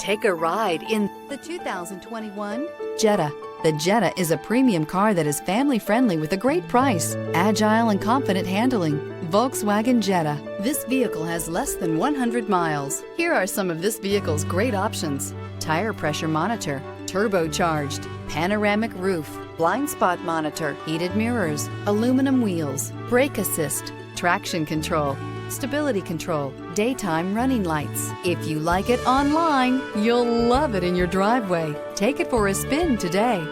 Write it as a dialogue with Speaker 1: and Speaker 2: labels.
Speaker 1: Take a ride in the 2021 Jetta. The Jetta is a premium car that is family-friendly with a great price, agile and confident handling. Volkswagen Jetta. This vehicle has less than 100 miles. Here are some of this vehicle's great options: tire pressure monitor, turbocharged, panoramic roof, blind spot monitor, heated mirrors, aluminum wheels, brake assist, traction control, stability control, daytime running lights. If you like it online, you'll love it in your driveway. Take it for a spin today.